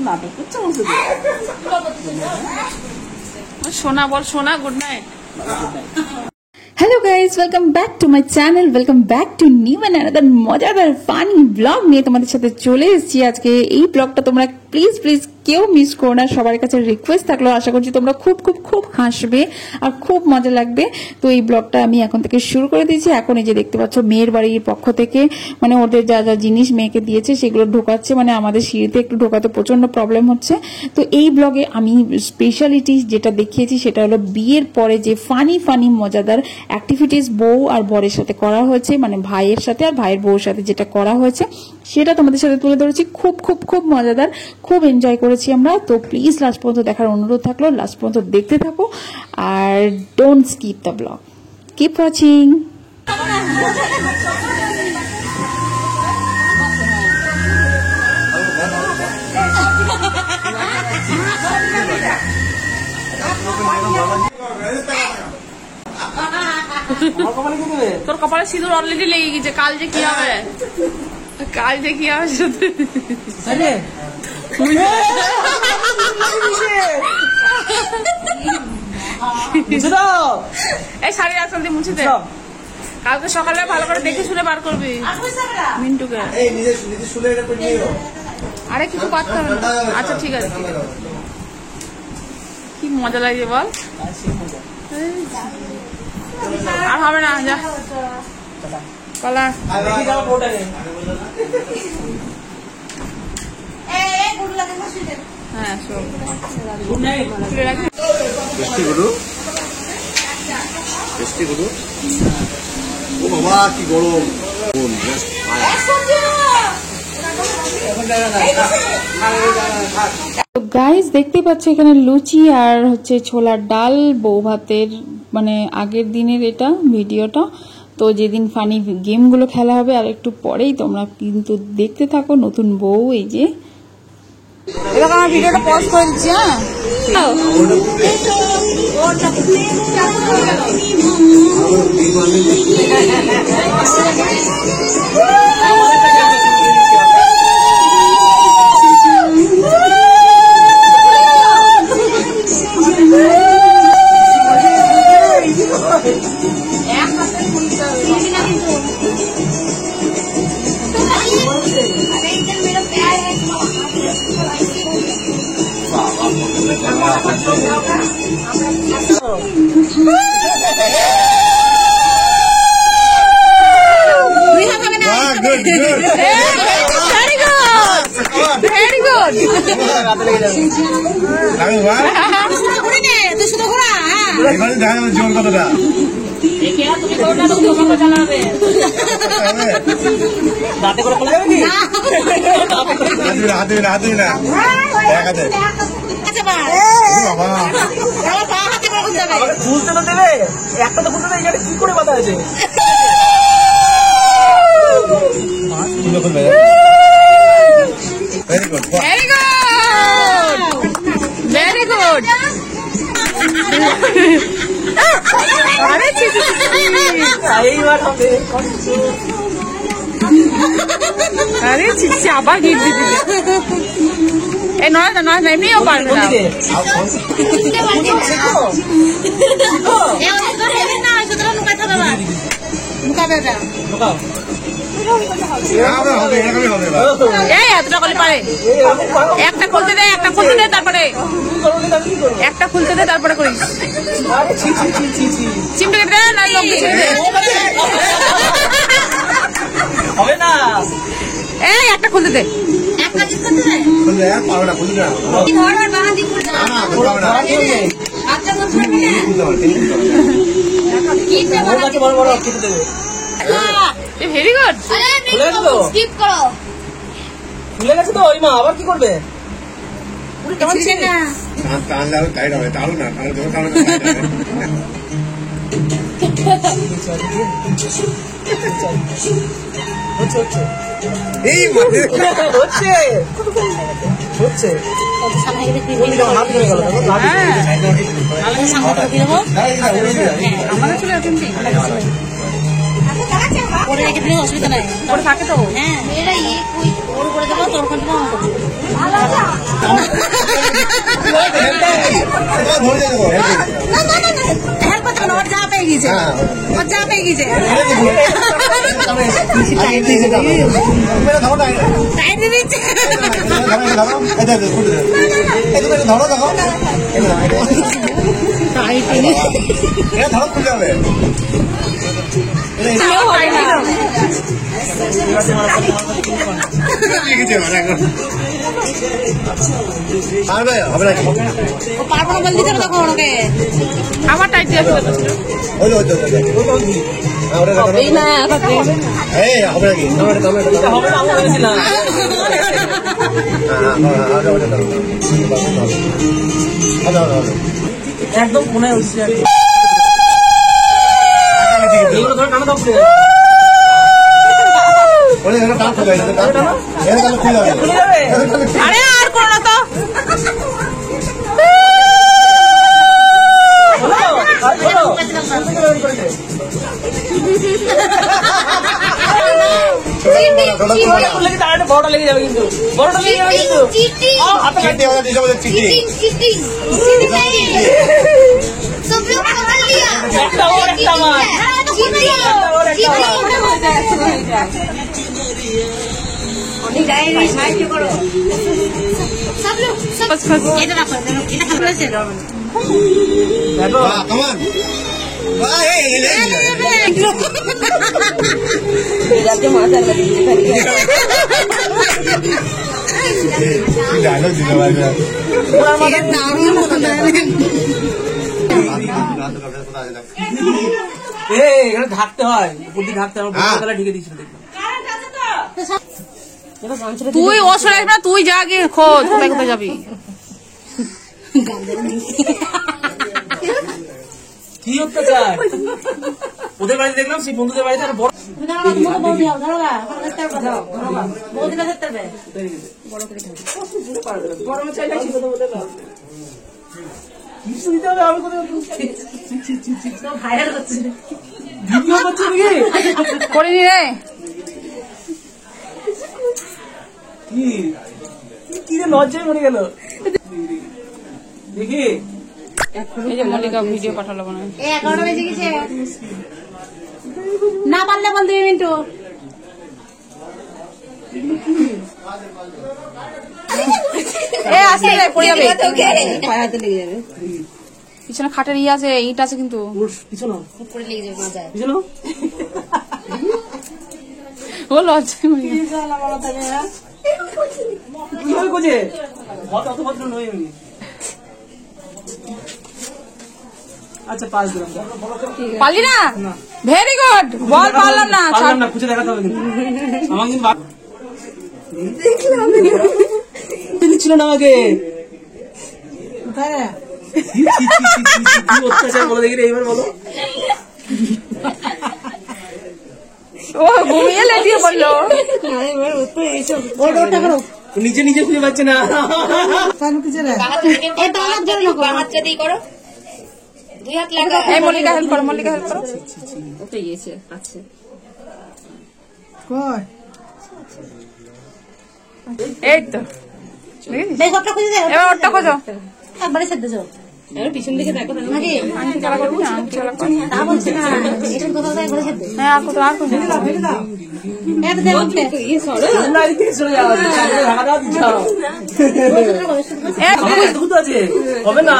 নাটক করছে সোনা বল সোনা good night Hello guys, welcome back to my channel. Welcome back to new and another মজাদার ফানি ব্লগ নিয়ে তোমাদের সাথে চলে এসেছি আজকে। এই ব্লগটা তোমরা প্লিজ কেউ মিস করো না, সবার কাছে রিকোয়েস্ট থাকলো। আশা করছি তোমরা খুব হাসবে আর খুব মজা লাগবে। তো এই ব্লগটা আমি এখন থেকে শুরু করে দিয়েছি। এখন এই যে দেখতে পাচ্ছ মেয়ের বাড়ির পক্ষ থেকে মানে ওদের যা যা জিনিস মেয়েকে দিয়েছে সেগুলো ঢোকাচ্ছে, মানে আমাদের সিঁড়িতে একটু ঢোকাতে প্রচন্ড প্রবলেম হচ্ছে। তো এই ব্লগে আমি স্পেশালিটি যেটা দেখিয়েছি সেটা হলো বিয়ের পরে যে ফানি মজাদার অ্যাক্টিভিটিস বউ আর বরের সাথে করা হয়েছে, মানে ভাইয়ের সাথে আর ভাইয়ের বউর সাথে যেটা করা হয়েছে সেটা তোমাদের সাথে তুলে ধরেছি। খুব মজাদার, খুব এনজয় করেছি আমরা। তো প্লিজ লাস্ট পর্যন্ত দেখার অনুরোধ থাকলো, লাস্ট পর্যন্ত দেখতে থাকো আর don't skip the blog, keep watching. তোর কপালে সিঁদুর অলরেডি লেগে গেছে, কাল যে কি হবে এই শাড়ি আসল দিয়ে মুছে দে, কালকে সকালে ভালো করে দেখে শুনে বার করবি মিন্টুকে। আরে কিছু করতে হবে না, আচ্ছা ঠিক আছে। কি মজা লাগছে বল, আর হবে না যা কলা। হ্যাঁ কি গরম। গাইস দেখতে পাচ্ছ এখানে লুচি আর হচ্ছে ছোলার ডাল বউ ভাতের, মানে আগের দিনের এটা ভিডিওটা। তো যেদিন ফানি গেমগুলো খেলা হবে আর একটু পরেই, তোমরা কিন্তু দেখতে থাকো। নতুন বউ এই যে, এবার আমার ভিডিওটা পজ করে দিচ্ছি। বুঝতে তো দেবে, একটা তো বুঝতে দেবে কি করে বাধা আছে। Very good. আরে চিচ্ছি আবার গিট দিতে এই নয় না এমনিও পারবে না। এতটা করে পারে, একটা খুলতে দে তারপরে একটা খুলতে দে তারপরে করিস। চিমটে কেটে দে না লোক হবে না। এই একটা খুলতে দে, ভেরি গুড। খুলে গেছে তো, মা আবার কি করবে? আমাদের চলে আসেন করে রেখে দিলে অসুবিধা নাই, করে থাকে তো। হ্যাঁ হেল্প করতে ওর যা পেয়ে গেছে, ওর যা পেয়ে গেছে। টাইটে দিচ্ছে। ও পারবো না বল দিতে হবে তখন ওকে। আমার টাইট দিয়ে আসলে এই না একদম কোনে উঠছে এইগুলো ধরে টানা দাও আরে আর করো না তো। বড়টা লেগে যাবে কিন্তু বড়টা লেগে যাবে কিন্তু सब लोग पकड़ लिया একটা ওর একটা আমার सब लोग सब এটা রাখো এটা খাবলেছে এখানে ঢাকতে হয় উপর দিয়ে ঢাকতে হয় বড় ঢেকে দিয়েছিল দেখলাম তুই ও সরাই না, তুই যা গিয়ে খোঁজ কোথায় কোথায় যাবি। কি অত্যাচার ওদের বাড়িতে দেখলাম সেই বন্ধুদের বাড়িতে আর বড় কিছু দিতে হবে আমি কোথায় ভিডিও করছি নাকি করিনি রে। কি কি রে লজ্জায় মরে গেল দেখি এই যে মল্লিকা ভিডিও পাঠালো মনে হয়। 11টা বেজে গেছে না পারলে বল 2 মিনিট এ আসলে পড়ে যাবে, পায়ে হাতে লেগে যাবে। পিছনে খাটের ইয়ে আছে, ইট আছে কিন্তু। পিছনো উপরে লেগে যাবে মজা পিছনো ও লজ্জায় মরে গেছে। কিভাবে কোজে অত ভদ্র নই আমি আচ্ছা 5 দিলাম পারলি না? Very good. বল পারলাম না, পারলাম না খুঁজে দেখাতে হবে কিন্তু আমার কিন্তু ছিল না আমাকে অত্যাচার বলো দেখি এইবার বলো ও ঘুমিয়ে লেটিয়ে পড়লো। নিজে নিজে খুঁজে পাচ্ছে না এটা আমার জন্য হাত যদি করো 2 হাত লাগা এই মল্লিকা হেল্প করো, মল্লিকা হেল্প করো। ওটা গিয়েছে আছে এই তো বেগটা খুঁজে দে এবার ওরটা খোঁজো। একবারে ছেড়ে দাও এবার পিছন দিকে দেখো নাকি আংটি খেলা করবি না? আংটি খেলা কর। তা বলছ না এটা কোথাও যায় করে ছেড়ে দে হ্যাঁ আর কোথাও আর কোথাও এটা দে ওকে ইয়ে সরো না এদিকে চলে যাও ঢাকা দাও দিচ্ছ দুধ আছে হবে না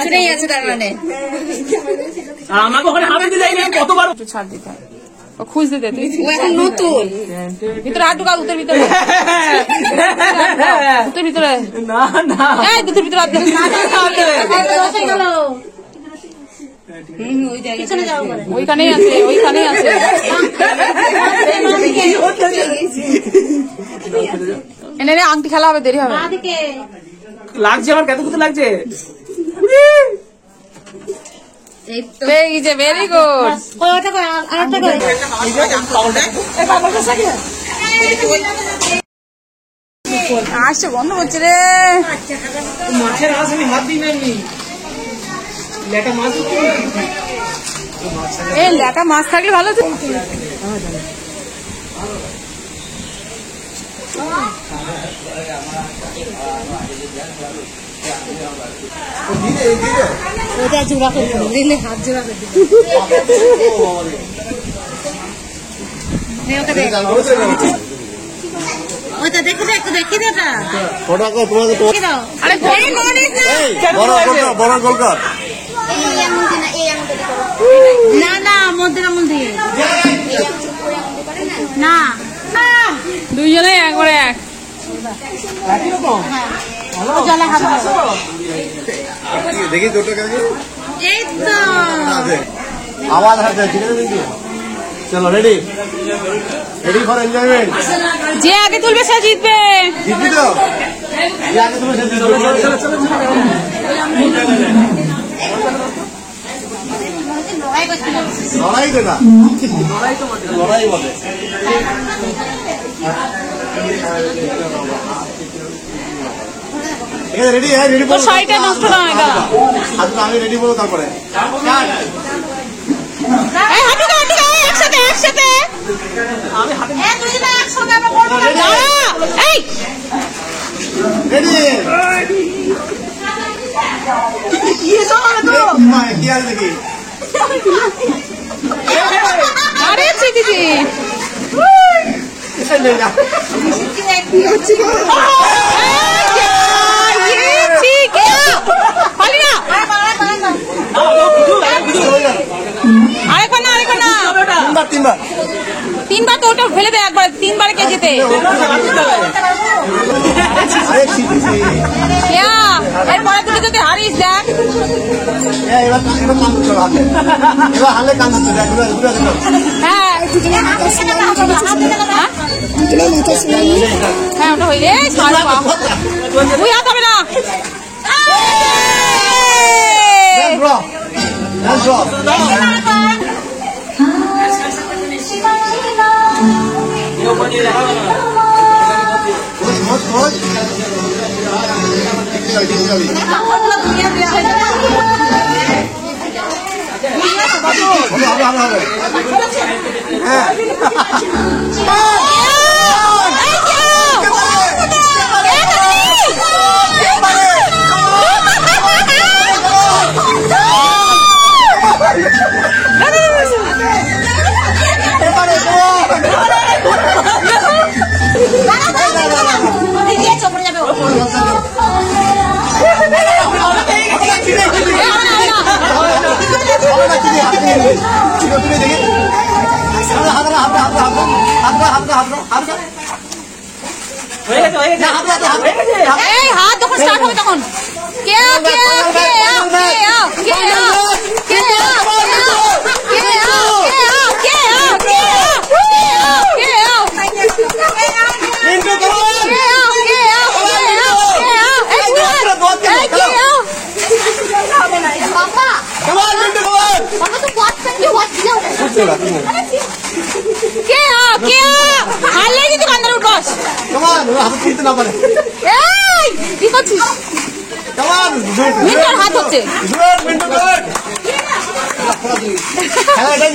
এটাই আছে তার মানে আর আমাকে ওখানে হাতে দিলে কতবার একটু ছাড় দিতে হয়। ও খুঁজতে দে তুই। ও এখন নতুন ভিতরে হাত ঢুকা, দুধের ভিতরে, দুধের ভিতরে। না না এই দুধের ভিতরে হাত দে। বসে গেল ওই জায়গায় পিছনে যাও করে ওইখানেই আছে, ওইখানেই আছে। এনে নে, আংটি খেলা হবে, দেরি হবে। আদিকে লাগছে আমার কত কত লাগছে এই তো পেয়ে গেছে, ভেরি গুড। কই ওটা কই আরেকটা কই আসছে বন্ধ করছে রে। মাছের আঁশ আমি হাত দিই না আমি লেটা মাছ এই লেটা মাছ থাকলে ভালো তো। ওটা জোড়া করে দিলে হাত জোড়া করে দিলে ওকে দেখ ওইটা দেখে দে একটু দেখি দে এটা ফটো কর তোমাকে তো দেখি দাও আরে ঘরে নড়ে বড় গোল কর এই আঙুলটা না এই আঙুলটা না না মধ্যে আঙুল দিয়ে না দুইজনে একবারে এক জলে হাত দেখি দুটো কেন এই তো আওয়াজ আছে ঠিক আছে কিন্তু চলো রেডি রেডি ফর এনজয়মেন্ট যে আগে তুলবে সে জিতবে। জিতবি তো যে আগে তুমি জিতবি লড়াই করতে লড়াই তো না লড়াই বলে ঠিক আছে রেডি হ্যাঁ রেডি তোর শাড়িটা নষ্ট না হয় গা। আচ্ছা আমি রেডি বলো তারপরে এই হাঁটু দে, একসাথে একসাথে এই তুই না একসঙ্গে আমরা করব না দাঁড়া। এই রেডি কি আছে দেখি আরে চিঠি তিনবার তিনবার তো ওটা ফেলে দে একবার তিনবার কে যেতে আরে শিখেছি এরপরে তুই যদি হারিস দেখ এবার কান দিতে হবে এবার হালে কান দিতে দেখ হ্যাঁ হ্যাঁ ওটা হয়ে রে সারা বাবা তুই হাত হবে না ড্রপ ড্রপ এই হাত যখন স্টার্ট হবে তখন কে কে কে কে কে কে হারলে যদি কান্দার উঠবস কি করছিস মিন্টুর হাত হচ্ছে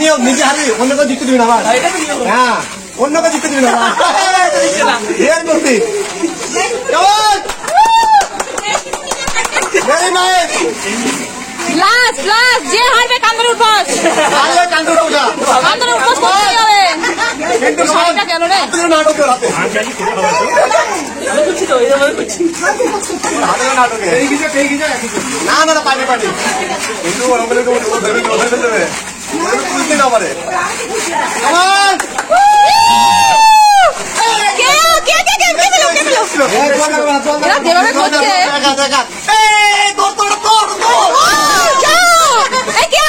নিয়ম নিজে হারি অন্য কেউ জিততে দিবি না হ্যাঁ অন্য কেউ জিততে দিবি না লাস্ট লাস্ট যে হারবে কান্দার উঠবস কান্দার উঠবস করতেই হবে শাড়িটা গেল রে না না পানি পানি কিন্তু তুলতে না পারে যেভাবে করছে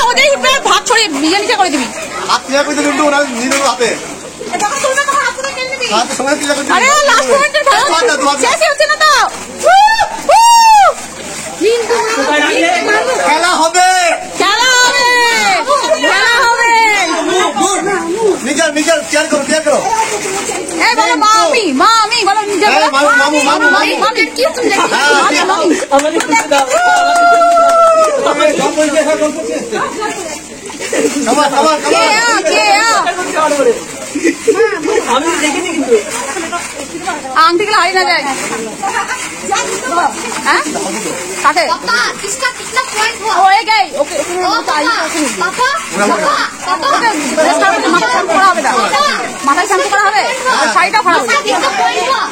ওদের ভাত ছড়িয়ে নিজে নিজে করে দিবি আরে লাস্ট মোমেন্টের শেষ হচ্ছে না তো খেলা হবে খেলা হবে খেলা হবে নিজের নিজের কেয়ার করো কেয়ার করো এই বলো মামি মামি বলো নিজে বলো মামু মামু মামি মামি কি তুমি দেখি মামি মামি আমারই খুশি দাও কামান কামান কে কে আমি দেখিনি কিন্তু আংটি গুলো হারিয়ে না যায় হ্যাঁ কাকে पापा किसका कितना पॉइंट हुआ ও এই গাই ওকে पापा पापा ওকে ড্রেস খারাপ মাথা শ্যাম্পু করা হবে না মাথায় শ্যাম্পু করা হবে আর শাড়িটাও খারাপ হবে कितना पॉइंट हुआ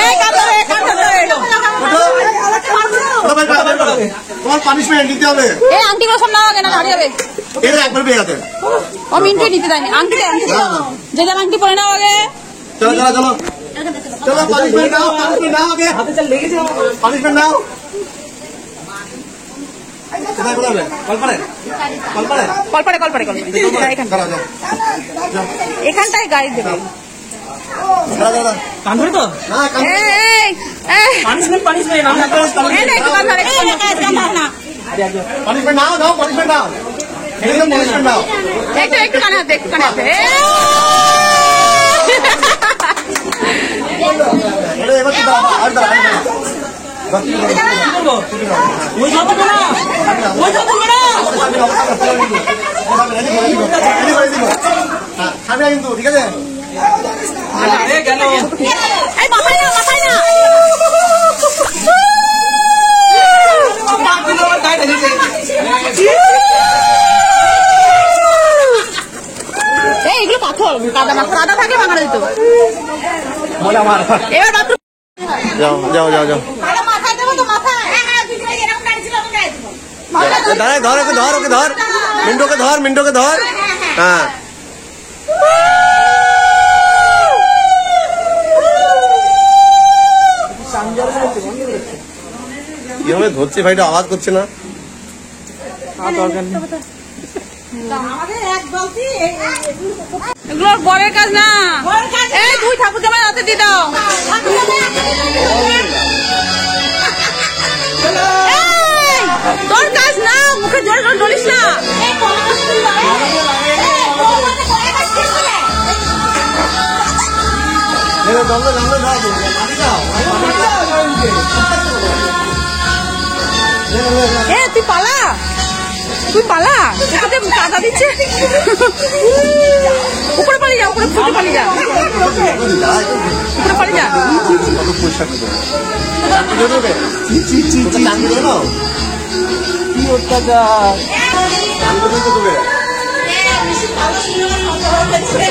এই কাঁদবে তোমার পানিশমেন্ট নিতে হবে। এই আন্টিগুলো সব নাও আগে না হারিয়ে যাবে এটা একবার পেয়ে গেছে। ও মিন্টু নিতে দেয়নি আন্টি যে যার আন্টি পরে নাও আগে চলো চলো চলো চলো পানিশমেন্ট নাও আগে হাতে চাল লেগেছে পানিশমেন্ট নাও। কোথায় বলবে? কলপারে কলপারে এখানে দাঁড়াও যাও এখানটায় গাড়ি দেবে দাঁড়াও কান ধরে তো না কান এই এই পানিশমেন্ট আমি এই নে একটু কাঁধ ধরে না পানিশমেন্ট নাও দাও পানিশমেন্ট নাও একদম পানিশমেন্ট নাও। একটু কানে হাতে একটু কানে হাতে এটা এবার তো দাও আর দাও করবো ওই জল করবে না ওই জল করবে না খাবে না কিন্তু ঠিক আছে। গেল এই মাথায় না গায়ে ঢেলেছে এই এগুলো পাথর কাদা থাকলে ভাঙা দিত বলে আমার এবার বাথরুম যাও যাও যাও যাও माथा देबो तो माथा हां দুটো এরকম গাড়ি ছিল আমি গাড়ি দেব দাঁড়ায় ধর ওকে ধর মিন্টুকে ধর হ্যাঁ কিভাবে ধরছে ভাইটা আওয়াজ করছে না। আমাদের এক গলতি এগুলো বরের কাজ না এই তুই ঠাকুর জামাই হাতে দিয়ে দাও এই, তোর কাজ না মুখে জোরে জোরে ডলিস না এই কলকা স্কুল এ তুই পালা এটাতে কাদা দিচ্ছে উপরে পালিয়ে যা উপরে ফুটে পালিয়ে যা উপরে পালিয়ে যা কি অত্যাচার এই বেশি ভালো ছিল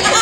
না